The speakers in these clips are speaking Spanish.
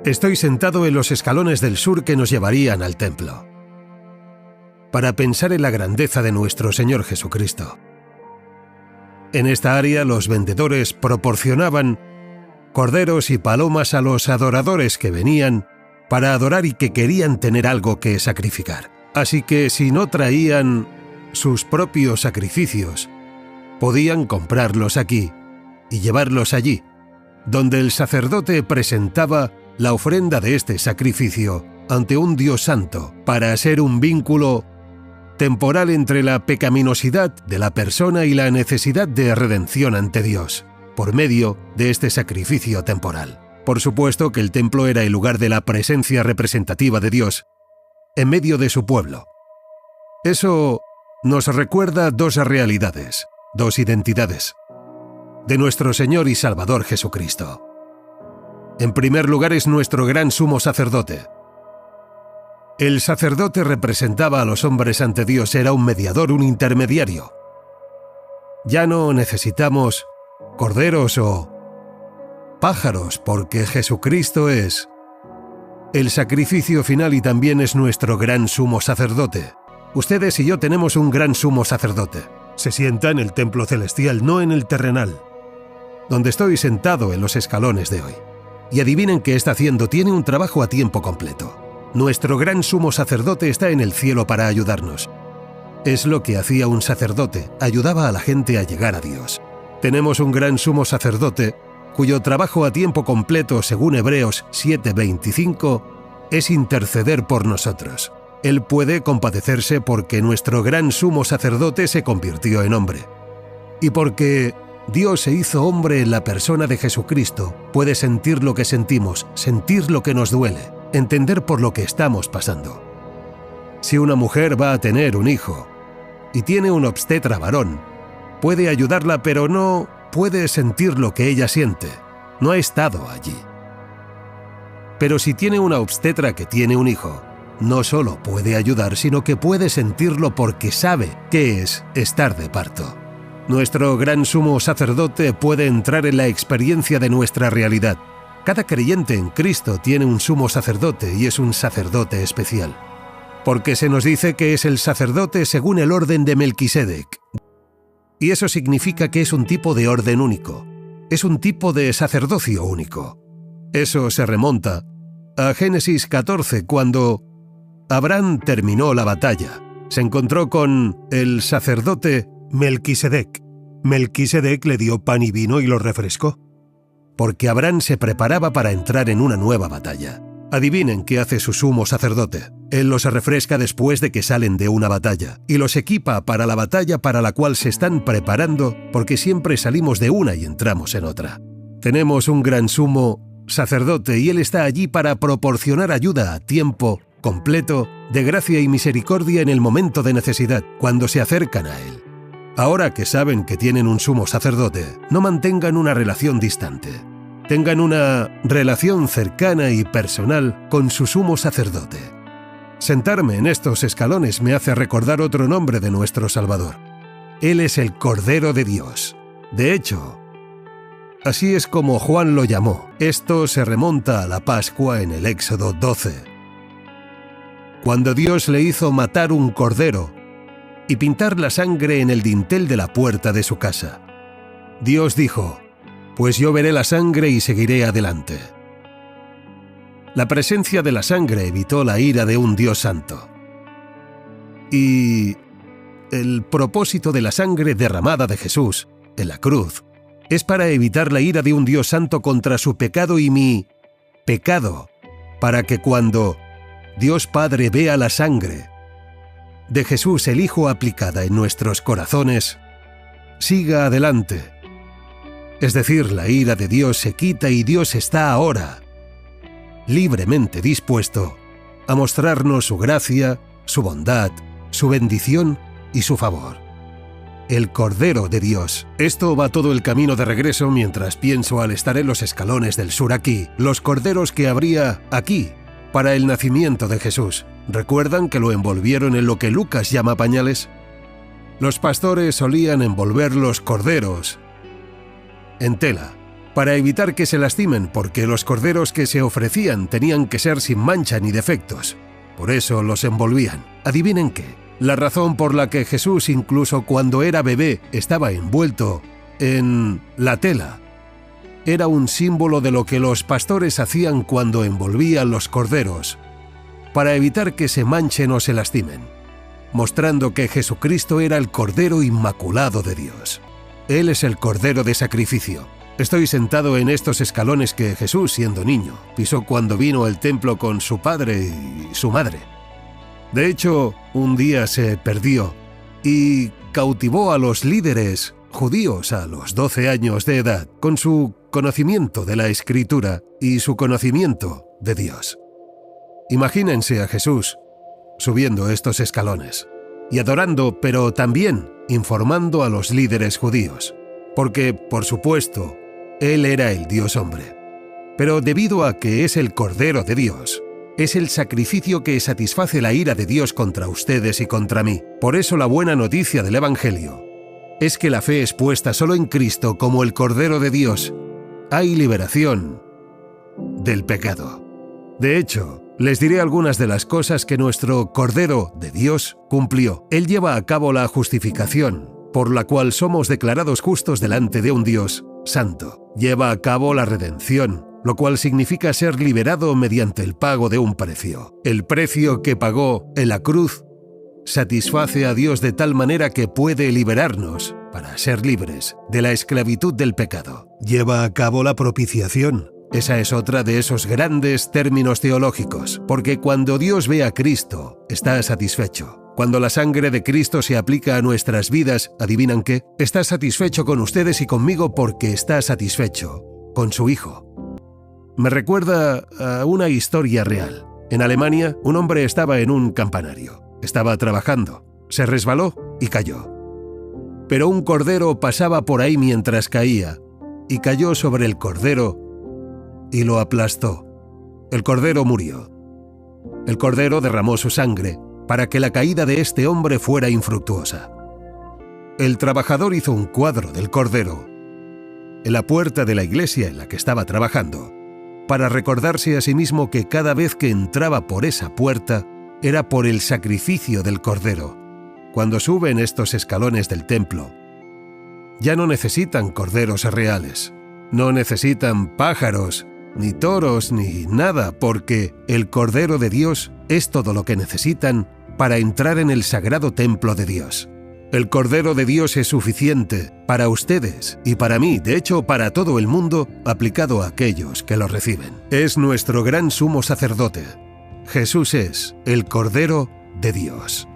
Estoy sentado en los escalones del sur que nos llevarían al templo, para pensar en la grandeza de nuestro Señor Jesucristo. En esta área los vendedores proporcionaban corderos y palomas a los adoradores que venían para adorar y que querían tener algo que sacrificar. Así que si no traían sus propios sacrificios, podían comprarlos aquí y llevarlos allí, donde el sacerdote presentaba la ofrenda de este sacrificio ante un Dios santo, para ser un vínculo temporal entre la pecaminosidad de la persona y la necesidad de redención ante Dios, por medio de este sacrificio temporal. Por supuesto que el templo era el lugar de la presencia representativa de Dios en medio de su pueblo. Eso nos recuerda dos realidades, dos identidades, de nuestro Señor y Salvador Jesucristo. En primer lugar es nuestro gran sumo sacerdote. El sacerdote representaba a los hombres ante Dios, era un mediador, un intermediario. Ya no necesitamos corderos o pájaros, porque Jesucristo es el sacrificio final y también es nuestro gran sumo sacerdote. Ustedes y yo tenemos un gran sumo sacerdote. Se sienta en el templo celestial, no en el terrenal, donde estoy sentado en los escalones de hoy. Y adivinen qué está haciendo, tiene un trabajo a tiempo completo. Nuestro gran sumo sacerdote está en el cielo para ayudarnos. Es lo que hacía un sacerdote, ayudaba a la gente a llegar a Dios. Tenemos un gran sumo sacerdote cuyo trabajo a tiempo completo, según Hebreos 7:25, es interceder por nosotros. Él puede compadecerse porque nuestro gran sumo sacerdote se convirtió en hombre. Y porque Dios se hizo hombre en la persona de Jesucristo, puede sentir lo que sentimos, sentir lo que nos duele, entender por lo que estamos pasando. Si una mujer va a tener un hijo y tiene un obstetra varón, puede ayudarla, pero no puede sentir lo que ella siente. No ha estado allí. Pero si tiene una obstetra que tiene un hijo, no solo puede ayudar, sino que puede sentirlo porque sabe qué es estar de parto. Nuestro gran sumo sacerdote puede entrar en la experiencia de nuestra realidad. Cada creyente en Cristo tiene un sumo sacerdote y es un sacerdote especial, porque se nos dice que es el sacerdote según el orden de Melquisedec. Y eso significa que es un tipo de orden único, es un tipo de sacerdocio único. Eso se remonta a Génesis 14, cuando Abraham terminó la batalla. Se encontró con el sacerdote Melquisedec. Melquisedec le dio pan y vino y lo refrescó, porque Abraham se preparaba para entrar en una nueva batalla. Adivinen qué hace su sumo sacerdote. Él los refresca después de que salen de una batalla y los equipa para la batalla para la cual se están preparando, porque siempre salimos de una y entramos en otra. Tenemos un gran sumo sacerdote y él está allí para proporcionar ayuda a tiempo completo de gracia y misericordia en el momento de necesidad, cuando se acercan a él. Ahora que saben que tienen un sumo sacerdote, no mantengan una relación distante. Tengan una relación cercana y personal con su sumo sacerdote. Sentarme en estos escalones me hace recordar otro nombre de nuestro Salvador. Él es el Cordero de Dios. De hecho, así es como Juan lo llamó. Esto se remonta a la Pascua en el Éxodo 12, cuando Dios le hizo matar un cordero y pintar la sangre en el dintel de la puerta de su casa. Dios dijo: «Pues yo veré la sangre y seguiré adelante». La presencia de la sangre evitó la ira de un Dios santo. Y el propósito de la sangre derramada de Jesús en la cruz es para evitar la ira de un Dios santo contra su pecado y mi pecado, para que cuando Dios Padre vea la sangre de Jesús el Hijo aplicada en nuestros corazones, siga adelante. Es decir, la ira de Dios se quita y Dios está ahora libremente dispuesto a mostrarnos su gracia, su bondad, su bendición y su favor. El Cordero de Dios. Esto va todo el camino de regreso mientras pienso al estar en los escalones del sur aquí, los corderos que habría aquí para el nacimiento de Jesús. ¿Recuerdan que lo envolvieron en lo que Lucas llama pañales? Los pastores solían envolver los corderos en tela para evitar que se lastimen, porque los corderos que se ofrecían tenían que ser sin mancha ni defectos. Por eso los envolvían. ¿Adivinen qué? La razón por la que Jesús, incluso cuando era bebé, estaba envuelto en la tela, era un símbolo de lo que los pastores hacían cuando envolvían los corderos, para evitar que se manchen o se lastimen, mostrando que Jesucristo era el Cordero Inmaculado de Dios. Él es el Cordero de sacrificio. Estoy sentado en estos escalones que Jesús, siendo niño, pisó cuando vino al templo con su padre y su madre. De hecho, un día se perdió y cautivó a los líderes judíos a los 12 años de edad con su conocimiento de la Escritura y su conocimiento de Dios. Imagínense a Jesús subiendo estos escalones y adorando, pero también informando a los líderes judíos, porque, por supuesto, Él era el Dios hombre. Pero debido a que es el Cordero de Dios, es el sacrificio que satisface la ira de Dios contra ustedes y contra mí. Por eso la buena noticia del Evangelio es que la fe es puesta solo en Cristo como el Cordero de Dios. Hay liberación del pecado. De hecho, les diré algunas de las cosas que nuestro Cordero de Dios cumplió. Él lleva a cabo la justificación, por la cual somos declarados justos delante de un Dios santo. Lleva a cabo la redención, lo cual significa ser liberado mediante el pago de un precio. El precio que pagó en la cruz satisface a Dios de tal manera que puede liberarnos para ser libres de la esclavitud del pecado. Lleva a cabo la propiciación. Esa es otra de esos grandes términos teológicos, porque cuando Dios ve a Cristo, está satisfecho. Cuando la sangre de Cristo se aplica a nuestras vidas, ¿adivinan qué? Está satisfecho con ustedes y conmigo porque está satisfecho con su Hijo. Me recuerda a una historia real. En Alemania, un hombre estaba en un campanario. Estaba trabajando, se resbaló y cayó. Pero un cordero pasaba por ahí mientras caía y cayó sobre el cordero y lo aplastó. El cordero murió. El cordero derramó su sangre para que la caída de este hombre fuera infructuosa. El trabajador hizo un cuadro del cordero en la puerta de la iglesia en la que estaba trabajando, para recordarse a sí mismo que cada vez que entraba por esa puerta era por el sacrificio del Cordero. Cuando suben estos escalones del templo, ya no necesitan corderos reales, no necesitan pájaros, ni toros, ni nada, porque el Cordero de Dios es todo lo que necesitan para entrar en el sagrado templo de Dios. El Cordero de Dios es suficiente para ustedes y para mí, de hecho para todo el mundo, aplicado a aquellos que lo reciben. Es nuestro gran sumo sacerdote. Jesús es el Cordero de Dios.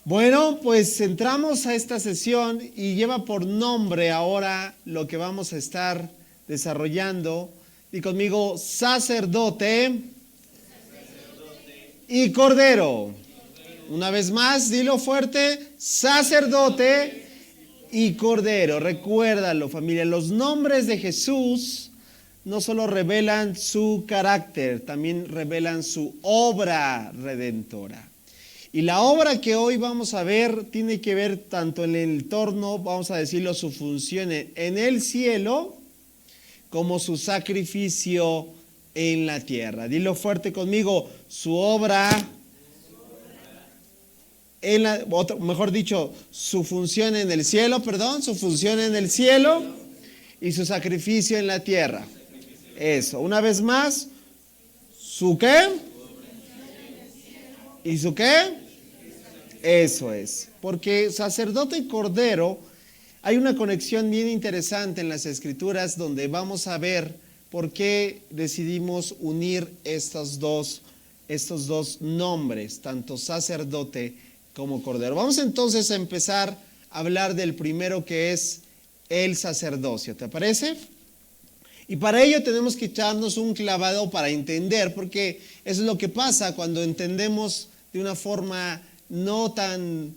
Bueno, pues entramos a esta sesión y lleva por nombre ahora lo que vamos a estar desarrollando. Y conmigo, sacerdote y cordero. Una vez más, dilo fuerte, sacerdote y cordero. Recuérdalo, familia, los nombres de Jesús no solo revelan su carácter, también revelan su obra redentora. Y la obra que hoy vamos a ver tiene que ver tanto en el entorno, vamos a decirlo, su función en el cielo, como su sacrificio en la tierra. Dilo fuerte conmigo, su obra, mejor dicho, su función en el cielo, su función en el cielo y su sacrificio en la tierra. Eso, una vez más, ¿su qué? ¿Y su qué? Eso es, porque sacerdote y cordero, hay una conexión bien interesante en las Escrituras donde vamos a ver por qué decidimos unir estos dos nombres, tanto sacerdote como cordero. Vamos entonces a empezar a hablar del primero, que es el sacerdocio, ¿te parece? Y para ello tenemos que echarnos un clavado para entender, porque eso es lo que pasa cuando entendemos de una forma no tan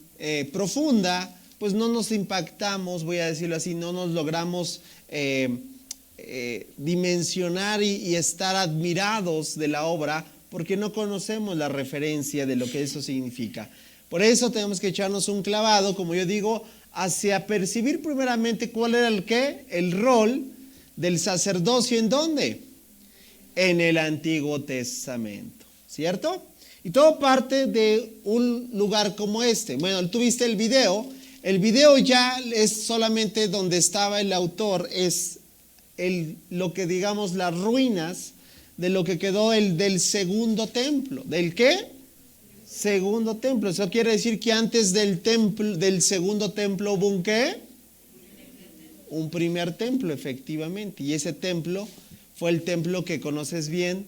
profunda, pues no nos impactamos, voy a decirlo así, no nos logramos dimensionar y estar admirados de la obra, porque no conocemos la referencia de lo que eso significa. Por eso tenemos que echarnos un clavado, como yo digo, hacia percibir primeramente cuál era el rol del sacerdocio. ¿En dónde? En el Antiguo Testamento, ¿cierto? Y todo parte de un lugar como este. Bueno, tú viste el video ya es solamente donde estaba el autor, es lo que digamos las ruinas de lo que quedó del segundo templo. ¿Del qué? Segundo templo. Eso quiere decir que antes del segundo templo hubo un ¿qué? Un primer templo, efectivamente. Y ese templo fue el templo que conoces bien,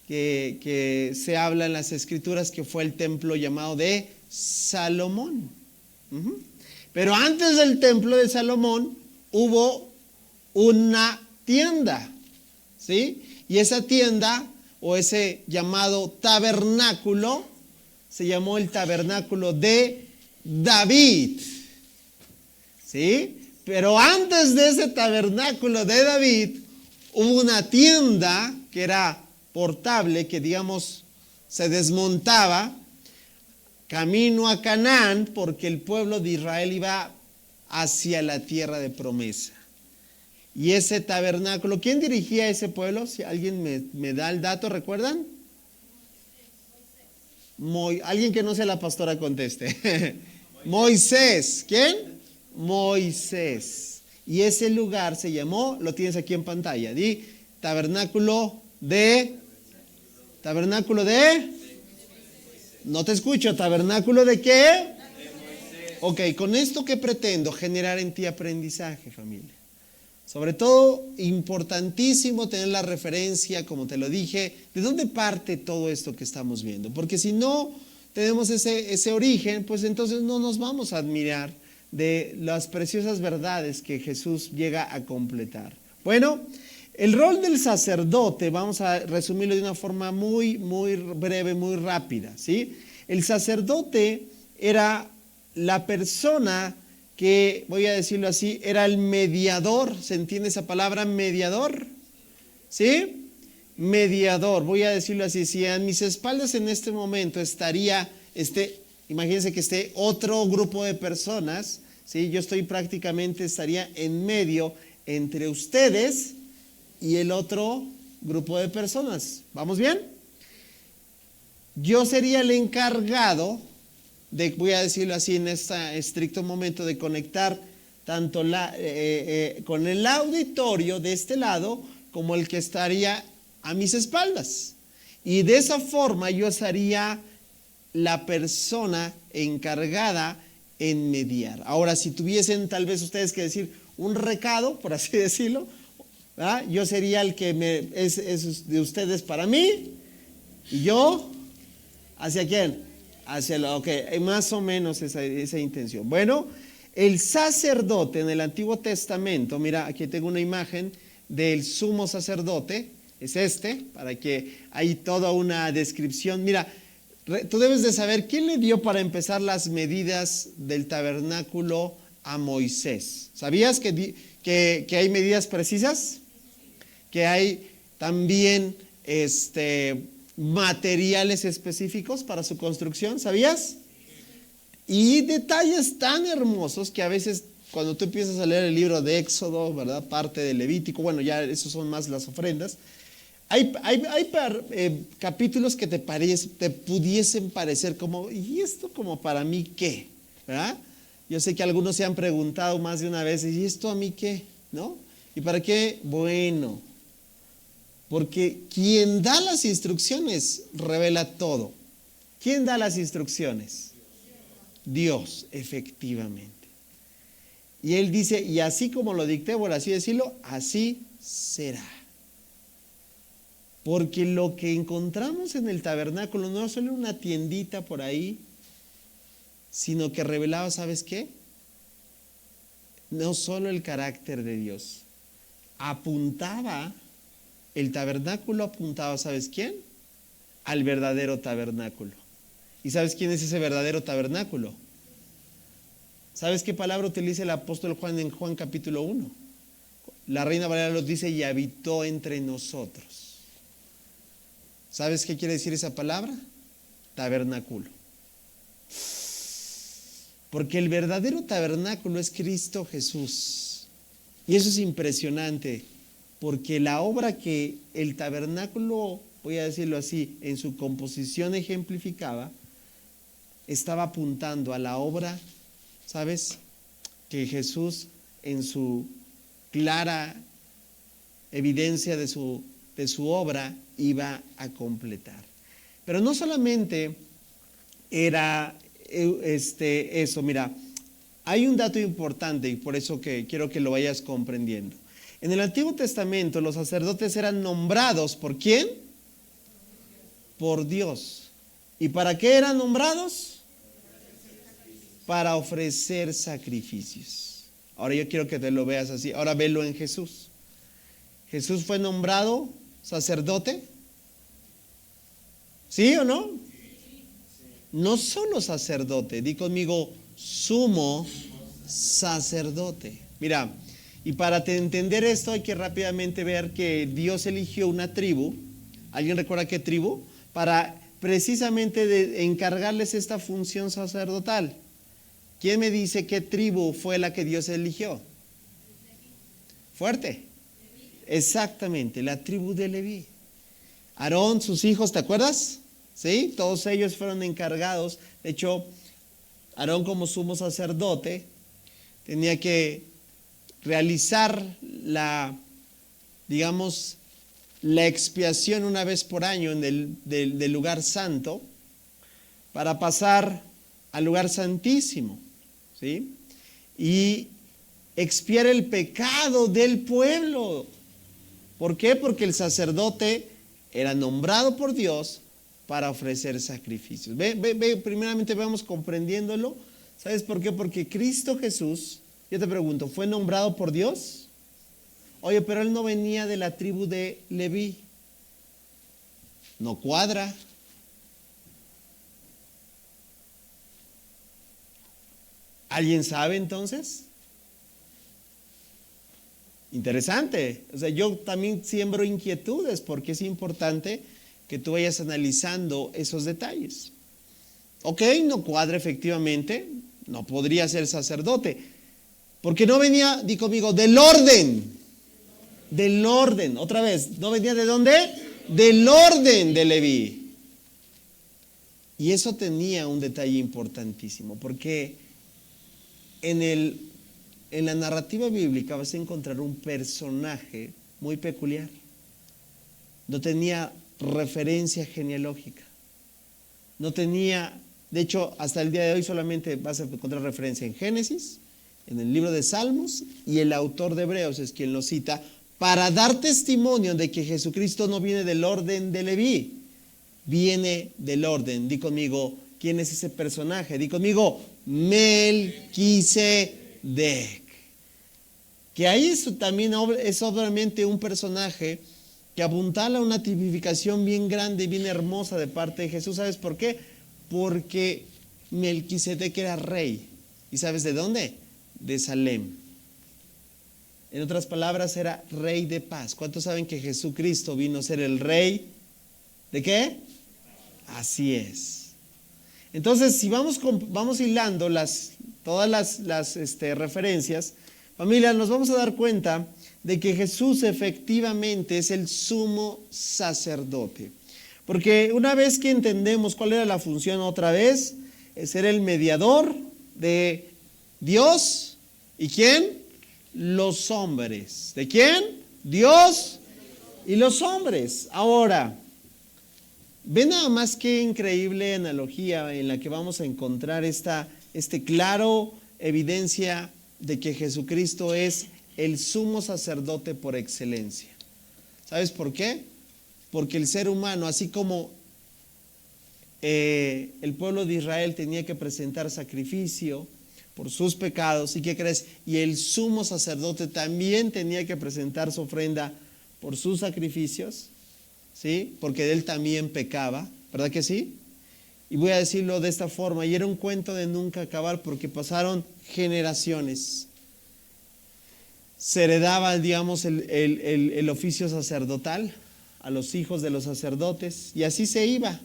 que se habla en las escrituras, que fue el templo llamado de Salomón. Pero antes del templo de Salomón hubo una tienda, ¿sí? Y esa tienda, o ese llamado tabernáculo, se llamó el tabernáculo de David, ¿sí? Pero antes de ese tabernáculo de David, hubo una tienda que era portable, que digamos se desmontaba, camino a Canaán, porque el pueblo de Israel iba hacia la tierra de promesa. Y ese tabernáculo, ¿quién dirigía ese pueblo? Si alguien me da el dato, ¿recuerdan? Alguien que no sea la pastora conteste. Moisés. ¿Quién? Moisés. Y ese lugar se llamó, lo tienes aquí en pantalla, di tabernáculo de, no te escucho, tabernáculo de qué? Ok, con esto que pretendo generar en ti aprendizaje, familia. Sobre todo, importantísimo tener la referencia, como te lo dije, de dónde parte todo esto que estamos viendo. Porque si no tenemos ese origen, pues entonces no nos vamos a admirar de las preciosas verdades que Jesús llega a completar. Bueno, el rol del sacerdote, vamos a resumirlo de una forma muy, muy breve, muy rápida, ¿sí? El sacerdote era la persona que, voy a decirlo así, era el mediador. ¿Se entiende esa palabra, mediador? ¿Sí? Mediador, voy a decirlo así. Si a mis espaldas en este momento estaría, imagínense que esté otro grupo de personas, ¿sí? Yo estaría en medio entre ustedes y el otro grupo de personas. ¿Vamos bien? Yo sería el encargado de, voy a decirlo así en este estricto momento, de conectar tanto con el auditorio de este lado como el que estaría a mis espaldas. Y de esa forma yo sería la persona encargada en mediar. Ahora, si tuviesen tal vez ustedes que decir un recado, por así decirlo, ¿verdad? Yo sería el que es de ustedes para mí, y yo, ¿hacia quién? Ok, más o menos esa intención. Bueno, el sacerdote en el Antiguo Testamento, mira, aquí tengo una imagen del sumo sacerdote, es para que hay toda una descripción. Mira, tú debes de saber quién le dio para empezar las medidas del tabernáculo a Moisés. ¿Sabías que hay medidas precisas? Que hay también materiales específicos para su construcción, ¿sabías? Y detalles tan hermosos que a veces cuando tú empiezas a leer el libro de Éxodo, ¿verdad? Parte de Levítico, bueno, ya esos son más las ofrendas. Hay capítulos que te pudiesen parecer como, ¿y esto como para mí qué? ¿Verdad? Yo sé que algunos se han preguntado más de una vez, ¿y esto a mí qué? ¿No? ¿Y para qué? Bueno, porque quien da las instrucciones revela todo. ¿Quién da las instrucciones? Dios, efectivamente. Y Él dice, y así como lo dicté, por así decirlo, así será. Porque lo que encontramos en el tabernáculo no es solo una tiendita por ahí, sino que revelaba, ¿sabes qué? No solo el carácter de Dios, apuntaba el tabernáculo apuntaba, ¿sabes quién? Al verdadero tabernáculo. ¿Y sabes quién es ese verdadero tabernáculo? ¿Sabes qué palabra utiliza el apóstol Juan en Juan capítulo 1? La Reina Valera los dice, y habitó entre nosotros. ¿Sabes qué quiere decir esa palabra? Tabernáculo. Porque el verdadero tabernáculo es Cristo Jesús. Y eso es impresionante, porque la obra que el tabernáculo, voy a decirlo así, en su composición ejemplificaba, estaba apuntando a la obra, ¿sabes? Que Jesús en su clara evidencia de su obra iba a completar. Pero no solamente era eso, mira, hay un dato importante y por eso que quiero que lo vayas comprendiendo. En el Antiguo Testamento los sacerdotes eran nombrados, ¿por quién? Por Dios. ¿Y para qué eran nombrados? Para ofrecer sacrificios. Ahora yo quiero que te lo veas así. Ahora velo en Jesús. Jesús fue nombrado sacerdote. ¿Sí o no? No solo sacerdote, di conmigo, sumo sacerdote. Mira, y para entender esto hay que rápidamente ver que Dios eligió una tribu. ¿Alguien recuerda qué tribu? Para precisamente encargarles esta función sacerdotal. ¿Quién me dice qué tribu fue la que Dios eligió? Fuerte. Exactamente, la tribu de Leví. Aarón, sus hijos, ¿te acuerdas? ¿Sí? Todos ellos fueron encargados. De hecho, Aarón como sumo sacerdote tenía que realizar la expiación una vez por año del lugar santo para pasar al lugar santísimo, ¿sí? Y expiar el pecado del pueblo. ¿Por qué? Porque el sacerdote era nombrado por Dios para ofrecer sacrificios. Primeramente vamos comprendiéndolo. ¿Sabes por qué? Porque Cristo Jesús, yo te pregunto, ¿fue nombrado por Dios? Oye, pero él no venía de la tribu de Leví. No cuadra. ¿Alguien sabe entonces? Interesante. O sea, yo también siembro inquietudes porque es importante que tú vayas analizando esos detalles. Ok, no cuadra efectivamente, no podría ser sacerdote, porque no venía, di conmigo, del orden, otra vez, ¿no venía de dónde? Del orden de Leví. Y eso tenía un detalle importantísimo, porque en la narrativa bíblica vas a encontrar un personaje muy peculiar. No tenía referencia genealógica. No tenía, de hecho, hasta el día de hoy solamente vas a encontrar referencia en Génesis, en el libro de Salmos, y el autor de Hebreos es quien lo cita para dar testimonio de que Jesucristo no viene del orden de Leví, viene del orden. Di conmigo, ¿quién es ese personaje? Di conmigo, Melquisedec. Que ahí eso también es obviamente un personaje que apuntala a una tipificación bien grande y bien hermosa de parte de Jesús. ¿Sabes por qué? Porque Melquisedec era rey. ¿Y sabes de dónde? De Salem. En otras palabras, era rey de paz. ¿Cuántos saben que Jesucristo vino a ser el rey? ¿De qué? Así es. Entonces, si vamos hilando todas las referencias, familia, nos vamos a dar cuenta de que Jesús efectivamente es el sumo sacerdote. Porque una vez que entendemos cuál era la función otra vez, es ser el mediador de Dios. ¿Y quién? Los hombres. ¿De quién? Dios y los hombres. Ahora, ve nada más qué increíble analogía en la que vamos a encontrar claro evidencia de que Jesucristo es el sumo sacerdote por excelencia. ¿Sabes por qué? Porque el ser humano, así como el pueblo de Israel tenía que presentar sacrificio por sus pecados, ¿y qué crees? Y el sumo sacerdote también tenía que presentar su ofrenda por sus sacrificios, ¿sí? Porque él también pecaba, ¿verdad que sí? Y voy a decirlo de esta forma, y era un cuento de nunca acabar porque pasaron generaciones. Se heredaba, digamos, el oficio sacerdotal a los hijos de los sacerdotes, y así se iba,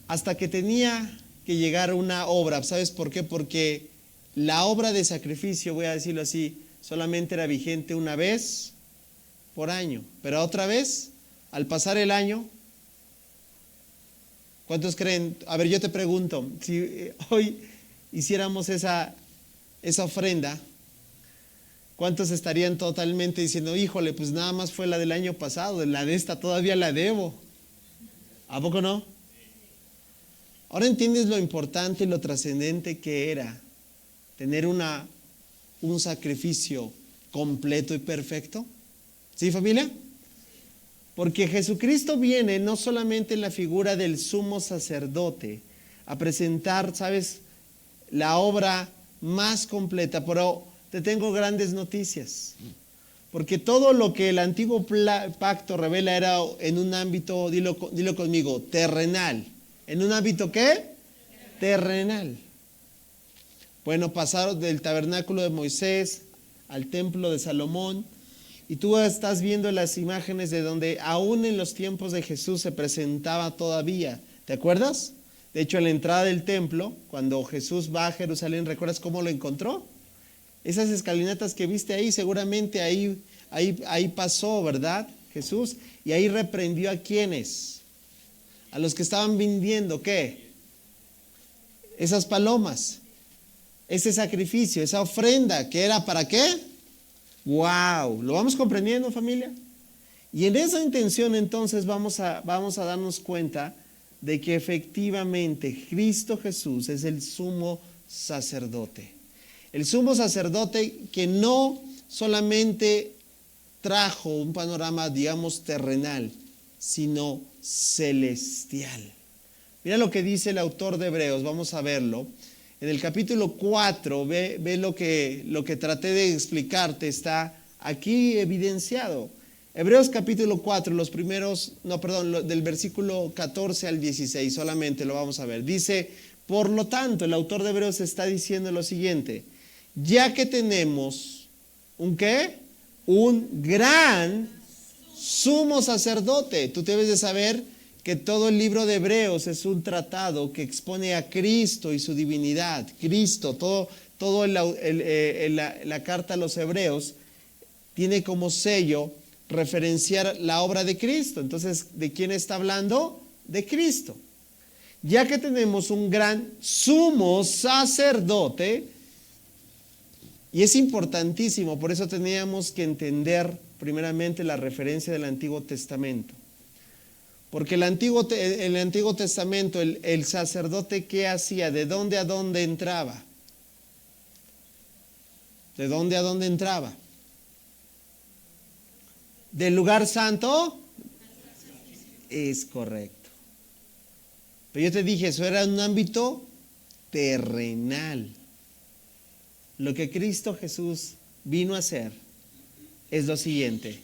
hasta que tenía que llegar una obra. ¿Sabes por qué? Porque la obra de sacrificio, voy a decirlo así, solamente era vigente una vez por año, pero otra vez, al pasar el año, ¿cuántos creen? A ver, yo te pregunto, si hoy hiciéramos esa ofrenda, ¿cuántos estarían totalmente diciendo, híjole, pues nada más fue la del año pasado, la de esta todavía la debo? ¿A poco no? Ahora entiendes lo importante y lo trascendente que era tener un sacrificio completo y perfecto. ¿Sí, familia? Porque Jesucristo viene no solamente en la figura del sumo sacerdote a presentar, ¿sabes?, la obra más completa, pero te tengo grandes noticias. Porque todo lo que el antiguo pacto revela era en un ámbito, dilo conmigo, terrenal. ¿En un ámbito qué? Terrenal. Bueno, pasaron del tabernáculo de Moisés al templo de Salomón, y tú estás viendo las imágenes de donde aún en los tiempos de Jesús se presentaba todavía. ¿Te acuerdas? De hecho, en la entrada del templo, cuando Jesús va a Jerusalén, ¿recuerdas cómo lo encontró? Esas escalinatas que viste ahí, seguramente ahí pasó, ¿verdad? Jesús. Y ahí reprendió a quienes, a los que estaban vendiendo, ¿qué? Esas palomas, ese sacrificio, esa ofrenda, ¿que era para qué? ¡Wow! ¿Lo vamos comprendiendo, familia? Y en esa intención entonces vamos a darnos cuenta de que efectivamente Cristo Jesús es el sumo sacerdote. El sumo sacerdote que no solamente trajo un panorama, digamos, terrenal, sino celestial. Mira lo que dice el autor de Hebreos, vamos a verlo. En el capítulo 4, ve lo que traté de explicarte, está aquí evidenciado. Hebreos capítulo 4, del versículo 14 al 16, solamente lo vamos a ver. Dice, por lo tanto, el autor de Hebreos está diciendo lo siguiente: ya que tenemos, ¿un qué? Un gran sumo sacerdote. Tú debes de saber que todo el libro de Hebreos es un tratado que expone a Cristo y su divinidad. Cristo, todo la carta a los Hebreos tiene como sello referenciar la obra de Cristo. Entonces, ¿de quién está hablando? De Cristo. Ya que tenemos un gran sumo sacerdote, y es importantísimo, por eso teníamos que entender primeramente la referencia del Antiguo Testamento. Porque en el Antiguo Testamento, el sacerdote, ¿qué hacía? ¿De dónde a dónde entraba? ¿De dónde a dónde entraba? ¿Del lugar santo? Es correcto. Pero yo te dije, eso era un ámbito terrenal. Lo que Cristo Jesús vino a hacer es lo siguiente: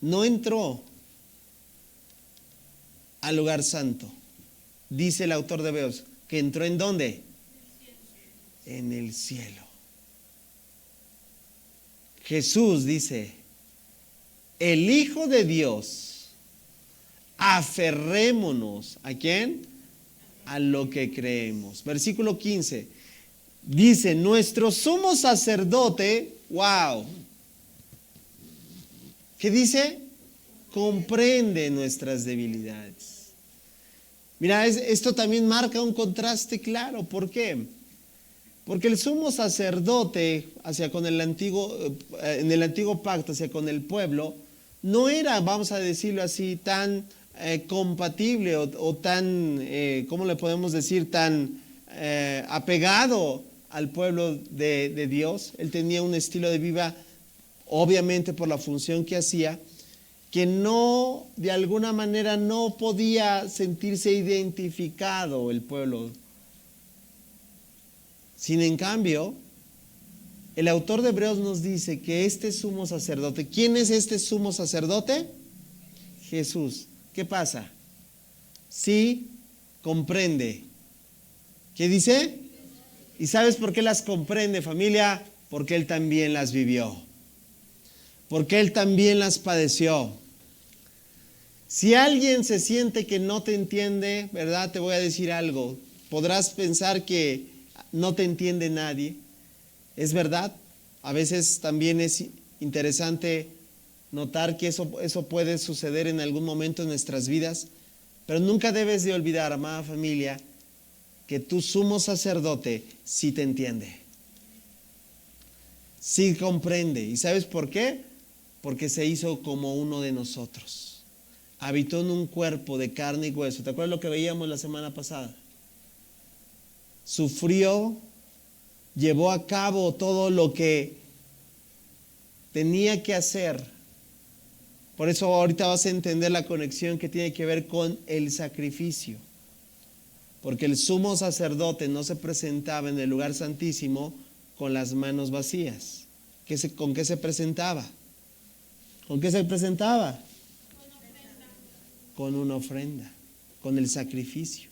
no entró al lugar santo. Dice el autor de Hebreos que entró ¿en dónde? En el cielo. Jesús dice, el Hijo de Dios, aferrémonos, ¿a quién? A lo que creemos. Versículo 15, dice, nuestro sumo sacerdote, wow, ¿qué dice? Comprende nuestras debilidades. Mira, esto también marca un contraste claro. ¿Por qué? Porque el sumo sacerdote en el antiguo pacto, hacia con el pueblo, no era, vamos a decirlo así, tan compatible o tan, ¿cómo le podemos decir? Tan apegado al pueblo de Dios. Él tenía un estilo de vida, obviamente por la función que hacía, que no, de alguna manera, no podía sentirse identificado el pueblo. Sin en cambio, el autor de Hebreos nos dice que este sumo sacerdote, ¿quién es este sumo sacerdote? Jesús. ¿Qué pasa? Sí, comprende. ¿Qué dice? ¿Y sabes por qué las comprende, familia? Porque Él también las vivió. Porque Él también las padeció. Si alguien se siente que no te entiende, ¿verdad? Te voy a decir algo. Podrás pensar que no te entiende nadie. Es verdad. A veces también es interesante notar que eso puede suceder en algún momento en nuestras vidas. Pero nunca debes de olvidar, amada familia, que tu sumo sacerdote sí te entiende. Sí comprende. ¿Y sabes por qué? Porque se hizo como uno de nosotros. Habitó en un cuerpo de carne y hueso. ¿Te acuerdas lo que veíamos la semana pasada? Sufrió, llevó a cabo todo lo que tenía que hacer. Por eso ahorita vas a entender la conexión que tiene que ver con el sacrificio. Porque el sumo sacerdote no se presentaba en el lugar santísimo con las manos vacías. ¿Con qué se presentaba? ¿Con qué se presentaba? Con una ofrenda, con el sacrificio.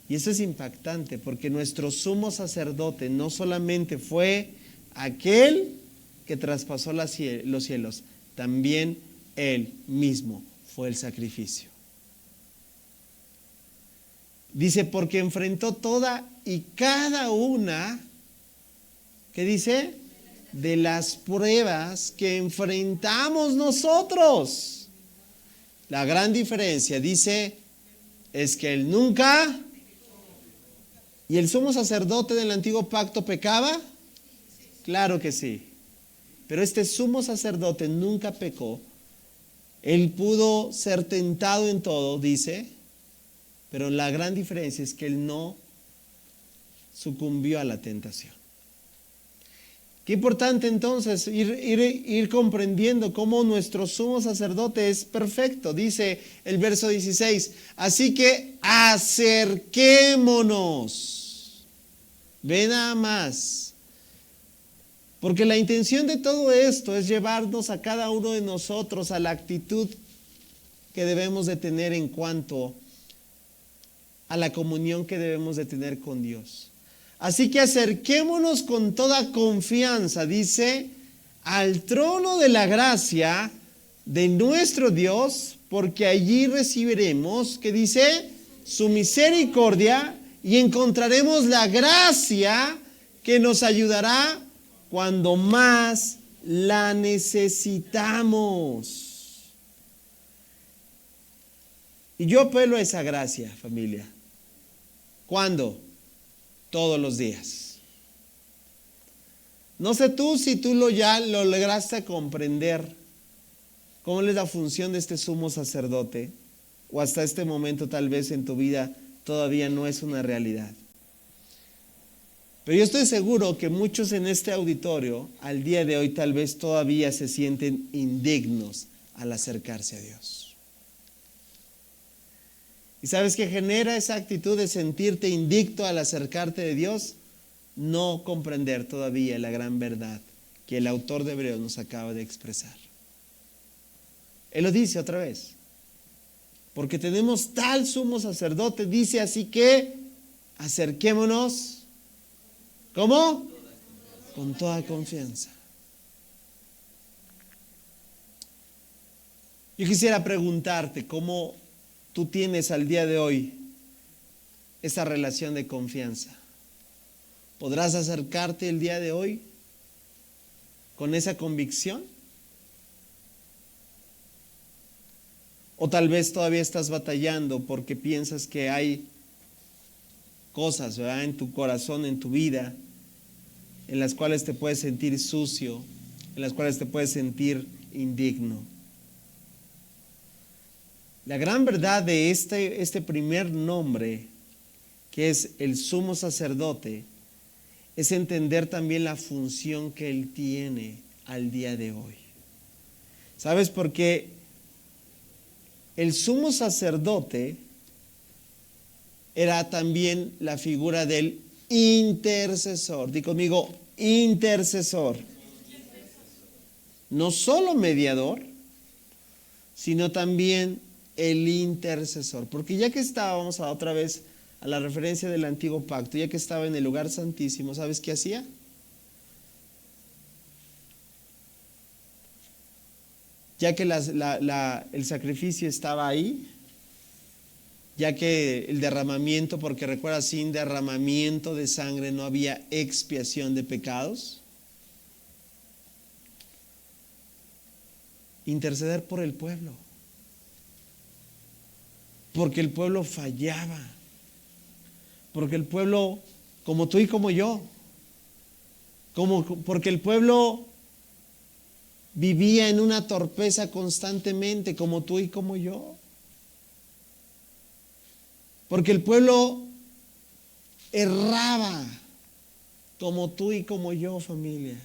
Y eso es impactante porque nuestro sumo sacerdote no solamente fue aquel que traspasó los cielos, también Él mismo fue el sacrificio. Dice, porque enfrentó toda y cada una, ¿qué dice? De las pruebas que enfrentamos nosotros. La gran diferencia, dice, es que Él nunca... ¿Y el sumo sacerdote del antiguo pacto pecaba? Claro que sí. Pero este sumo sacerdote nunca pecó. Él pudo ser tentado en todo, dice, pero la gran diferencia es que Él no sucumbió a la tentación. Qué importante entonces ir comprendiendo cómo nuestro sumo sacerdote es perfecto. Dice el verso 16, así que acerquémonos. Ve nada más. Porque la intención de todo esto es llevarnos a cada uno de nosotros a la actitud que debemos de tener en cuanto a la comunión que debemos de tener con Dios. Así que acerquémonos con toda confianza, dice, al trono de la gracia de nuestro Dios, porque allí recibiremos, ¿qué dice? Su misericordia y encontraremos la gracia que nos ayudará cuando más la necesitamos. Y yo apelo a esa gracia, familia. ¿Cuándo? Todos los días. No sé tú si tú ya lo lograste comprender cómo es la función de este sumo sacerdote, o hasta este momento tal vez en tu vida todavía no es una realidad. Pero yo estoy seguro que muchos en este auditorio al día de hoy tal vez todavía se sienten indignos al acercarse a Dios. ¿Y sabes qué genera esa actitud de sentirte indigno al acercarte de Dios? No comprender todavía la gran verdad que el autor de Hebreos nos acaba de expresar. Él lo dice otra vez. Porque tenemos tal sumo sacerdote, dice, así que acerquémonos. ¿Cómo? Con toda confianza. Yo quisiera preguntarte cómo tú tienes al día de hoy esa relación de confianza. ¿Podrás acercarte el día de hoy con esa convicción? O tal vez todavía estás batallando porque piensas que hay cosas, ¿verdad?, en tu corazón, en tu vida, en las cuales te puedes sentir sucio, en las cuales te puedes sentir indigno. La gran verdad de este primer nombre, que es el sumo sacerdote, es entender también la función que él tiene al día de hoy. ¿Sabes por qué? El sumo sacerdote era también la figura del intercesor. Di conmigo, intercesor. No solo mediador, sino también el intercesor. Porque ya que estábamos otra vez a la referencia del antiguo pacto, ya que estaba en el lugar santísimo, ¿sabes qué hacía? Ya que el sacrificio estaba ahí, ya que el derramamiento, porque recuerda, sin derramamiento de sangre no había expiación de pecados. Interceder por el pueblo, porque el pueblo fallaba, porque el pueblo, como tú y como yo, porque el pueblo vivía en una torpeza constantemente, como tú y como yo, porque el pueblo erraba, como tú y como yo, familia.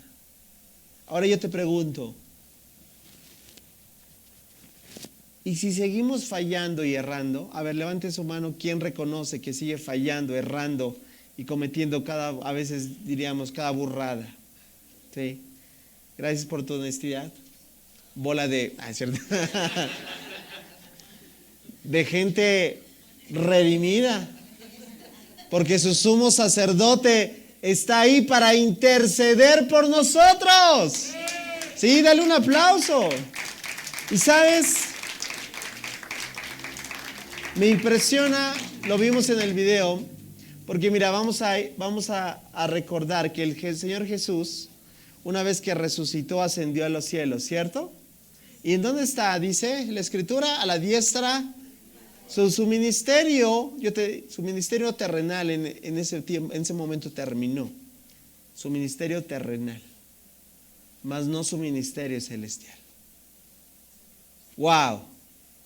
Ahora yo te pregunto, ¿y si seguimos fallando y errando? A ver, levante su mano, ¿quién reconoce que sigue fallando, errando y cometiendo a veces diríamos, cada burrada? ¿Sí? Gracias por tu honestidad. Bola de, ¿cierto? De gente redimida, porque su sumo sacerdote está ahí para interceder por nosotros. Sí, dale un aplauso. Y sabes, me impresiona, lo vimos en el video, porque mira, vamos a recordar que el Señor Jesús, una vez que resucitó, ascendió a los cielos, ¿cierto? ¿Y en dónde está? Dice la Escritura, a la diestra. Su ministerio, su ministerio terrenal en ese tiempo, en ese momento terminó. Su ministerio terrenal, mas no su ministerio celestial. Wow.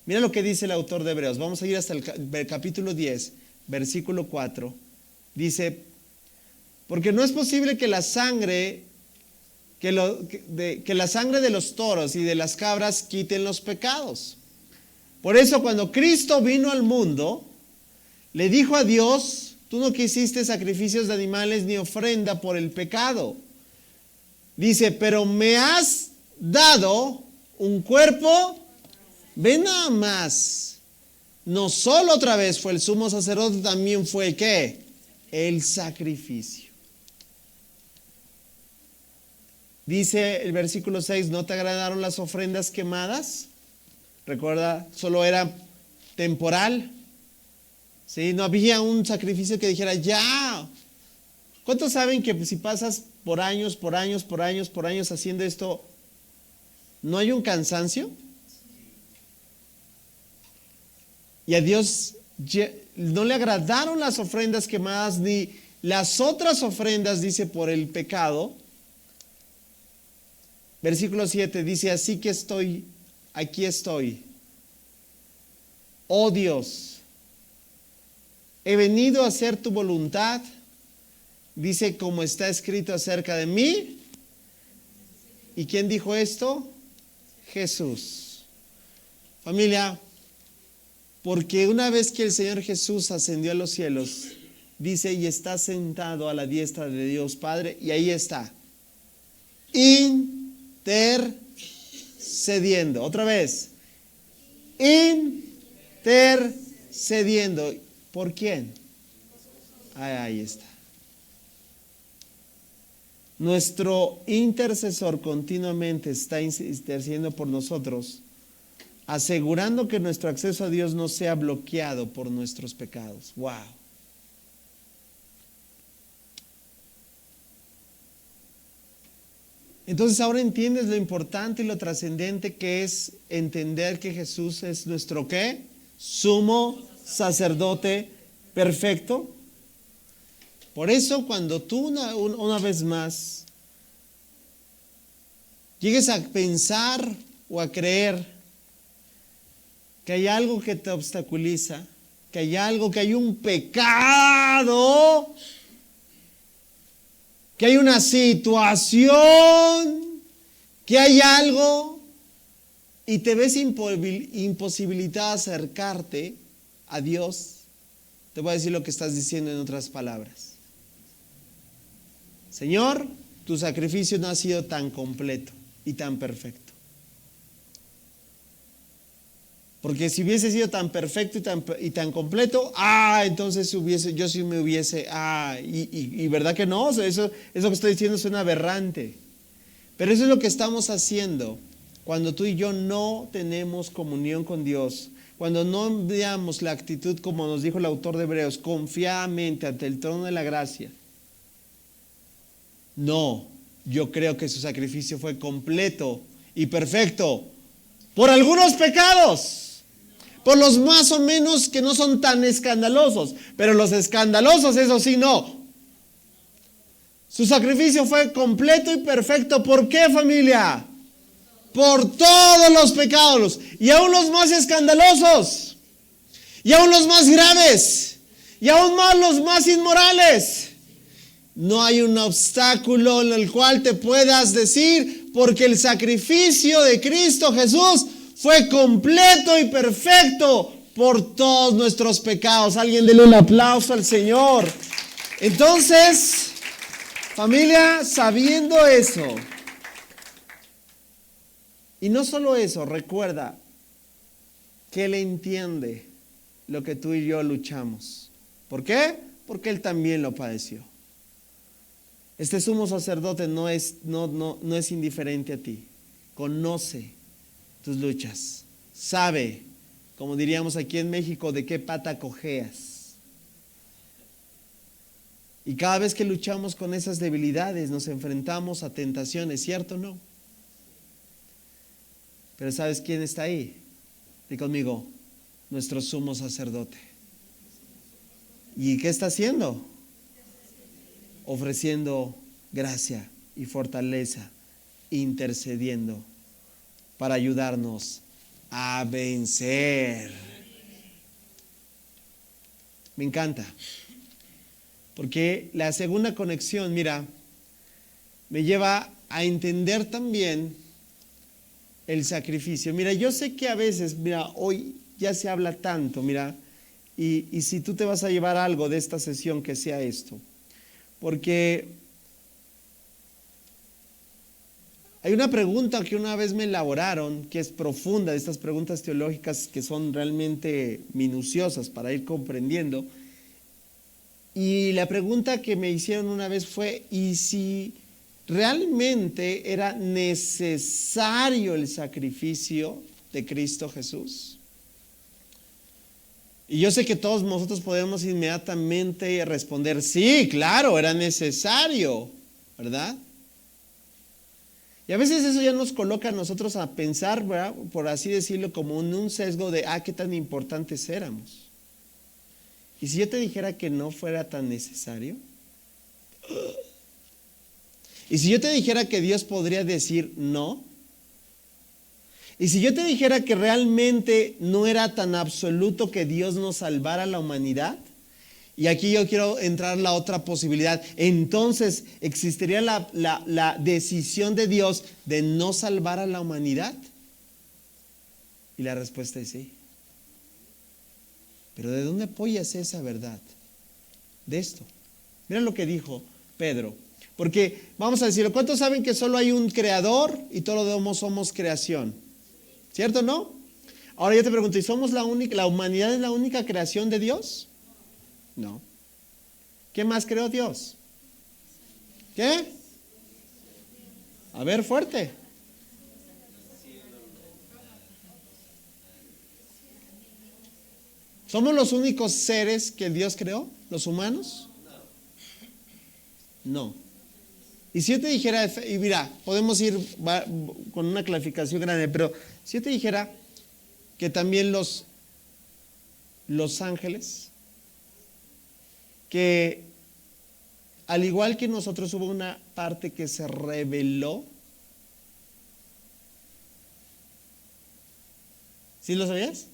Mira lo que dice el autor de Hebreos. Vamos a ir hasta el capítulo 10, versículo 4. Dice, porque no es posible que la sangre que la sangre de los toros y de las cabras quiten los pecados. Por eso cuando Cristo vino al mundo, le dijo a Dios, tú no quisiste sacrificios de animales ni ofrenda por el pecado. Dice, pero me has dado un cuerpo, ve nada más. No solo otra vez fue el sumo sacerdote, también fue el ¿qué? El sacrificio. Dice el versículo 6, ¿no te agradaron las ofrendas quemadas? Recuerda, solo era temporal. ¿Sí? No había un sacrificio que dijera, ya. ¿Cuántos saben que si pasas por años haciendo esto, no hay un cansancio? Y a Dios no le agradaron las ofrendas quemadas ni las otras ofrendas, dice, por el pecado. Versículo 7 dice, así que aquí estoy. Oh Dios, he venido a hacer tu voluntad. Dice, como está escrito acerca de mí. ¿Y quién dijo esto? Jesús. Familia, porque una vez que el Señor Jesús ascendió a los cielos, dice, y está sentado a la diestra de Dios Padre, y ahí está, intercediendo. Otra vez, intercediendo. ¿Por quién? Ahí está. Nuestro intercesor continuamente está intercediendo por nosotros, asegurando que nuestro acceso a Dios no sea bloqueado por nuestros pecados. Wow. Entonces ahora entiendes lo importante y lo trascendente que es entender que Jesús es nuestro ¿qué? Sumo sacerdote perfecto. Por eso cuando tú una vez más llegues a pensar o a creer que hay algo que te obstaculiza, que hay un pecado, que hay una situación, que hay algo, y te ves imposibilitada a acercarte a Dios, te voy a decir lo que estás diciendo en otras palabras. Señor, tu sacrificio no ha sido tan completo y tan perfecto. Porque si hubiese sido tan perfecto y tan completo, entonces yo sí me hubiese, y verdad que no, eso que estoy diciendo suena aberrante. Pero eso es lo que estamos haciendo cuando tú y yo no tenemos comunión con Dios, cuando no enviamos la actitud, como nos dijo el autor de Hebreos, confiadamente ante el trono de la gracia. No, yo creo que su sacrificio fue completo y perfecto por algunos pecados. Por los más o menos que no son tan escandalosos, pero los escandalosos, eso sí, no. Su sacrificio fue completo y perfecto. ¿Por qué, familia? Por todos los pecados, y aún los más escandalosos, y aún los más graves, y aún más los más inmorales. No hay un obstáculo en el cual te puedas decir, porque el sacrificio de Cristo Jesús fue completo y perfecto por todos nuestros pecados. Alguien dele un aplauso al Señor. Entonces, familia, sabiendo eso, y no solo eso, recuerda que Él entiende lo que tú y yo luchamos. ¿Por qué? Porque Él también lo padeció. Este sumo sacerdote no es indiferente a ti. Conoce tus luchas. Sabe, como diríamos aquí en México, de qué pata cojeas. Y cada vez que luchamos con esas debilidades, nos enfrentamos a tentaciones, ¿cierto o no? Pero ¿sabes quién está ahí? Di conmigo, nuestro sumo sacerdote. ¿Y qué está haciendo? Ofreciendo gracia y fortaleza, intercediendo para ayudarnos a vencer. Me encanta, porque la segunda conexión, mira, me lleva a entender también el sacrificio. Mira, yo sé que a veces, mira, hoy ya se habla tanto, mira, y si tú te vas a llevar algo de esta sesión, que sea esto, porque hay una pregunta que una vez me elaboraron, que es profunda, de estas preguntas teológicas que son realmente minuciosas para ir comprendiendo. Y la pregunta que me hicieron una vez fue, ¿y si realmente era necesario el sacrificio de Cristo Jesús? Y yo sé que todos nosotros podemos inmediatamente responder, sí, claro, era necesario, ¿verdad? Y a veces eso ya nos coloca a nosotros a pensar, ¿verdad?, por así decirlo, como en un sesgo de, qué tan importantes éramos. Y si yo te dijera que no fuera tan necesario, y si yo te dijera que Dios podría decir no, y si yo te dijera que realmente no era tan absoluto que Dios nos salvara a la humanidad, y aquí yo quiero entrar la otra posibilidad, entonces ¿existiría la decisión de Dios de no salvar a la humanidad? Y la respuesta es sí. Pero ¿de dónde apoyas esa verdad? De esto. Mira lo que dijo Pedro. Porque vamos a decirlo, ¿cuántos saben que solo hay un creador y todos lo demás somos creación? ¿Cierto o no? Ahora yo te pregunto, ¿y somos la humanidad es la única creación de Dios? No. ¿Qué más creó Dios? ¿Qué? A ver, fuerte. ¿Somos los únicos seres que Dios creó? ¿Los humanos? No. Y si yo te dijera, y mira, podemos ir con una clasificación grande, pero si yo te dijera que también los ángeles, que al igual que nosotros hubo una parte que se rebeló. ¿Sí lo sabías?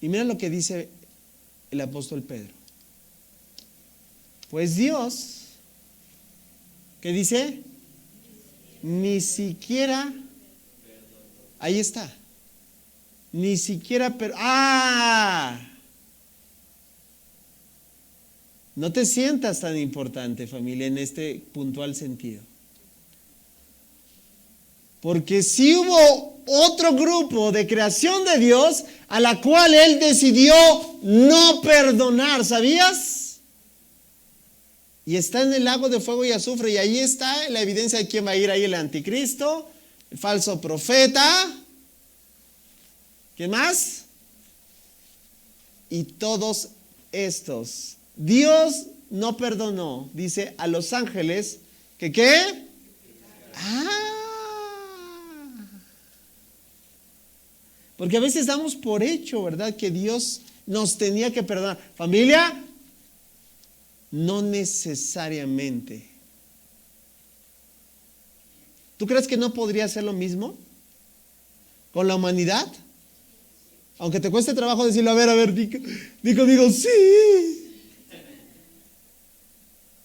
Y mira lo que dice el apóstol Pedro. Pues Dios, ¿qué dice? Ni siquiera, ahí está, ni siquiera, No te sientas tan importante, familia, en este puntual sentido. Porque sí hubo otro grupo de creación de Dios a la cual Él decidió no perdonar, ¿sabías? Y está en el lago de fuego y azufre, y ahí está la evidencia de quién va a ir ahí: el anticristo, el falso profeta. ¿Quién más? Y todos estos. Dios no perdonó, dice, a los ángeles, ¿que qué? Porque a veces damos por hecho, ¿verdad?, que Dios nos tenía que perdonar. Familia, no necesariamente. ¿Tú crees que no podría hacer lo mismo con la humanidad? Aunque te cueste trabajo decirlo, a ver, digo, sí.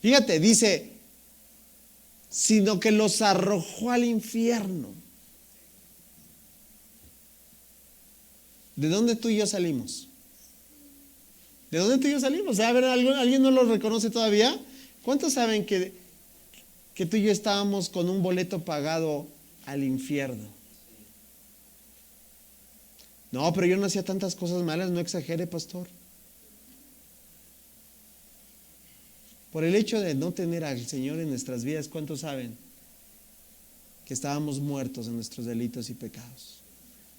Fíjate, dice, sino que los arrojó al infierno. ¿De dónde tú y yo salimos? ¿De dónde tú y yo salimos? A ver, ¿alguien no lo reconoce todavía? ¿Cuántos saben que tú y yo estábamos con un boleto pagado al infierno? No, pero yo no hacía tantas cosas malas, no exagere, pastor. Por el hecho de no tener al Señor en nuestras vidas, ¿cuántos saben que estábamos muertos en nuestros delitos y pecados?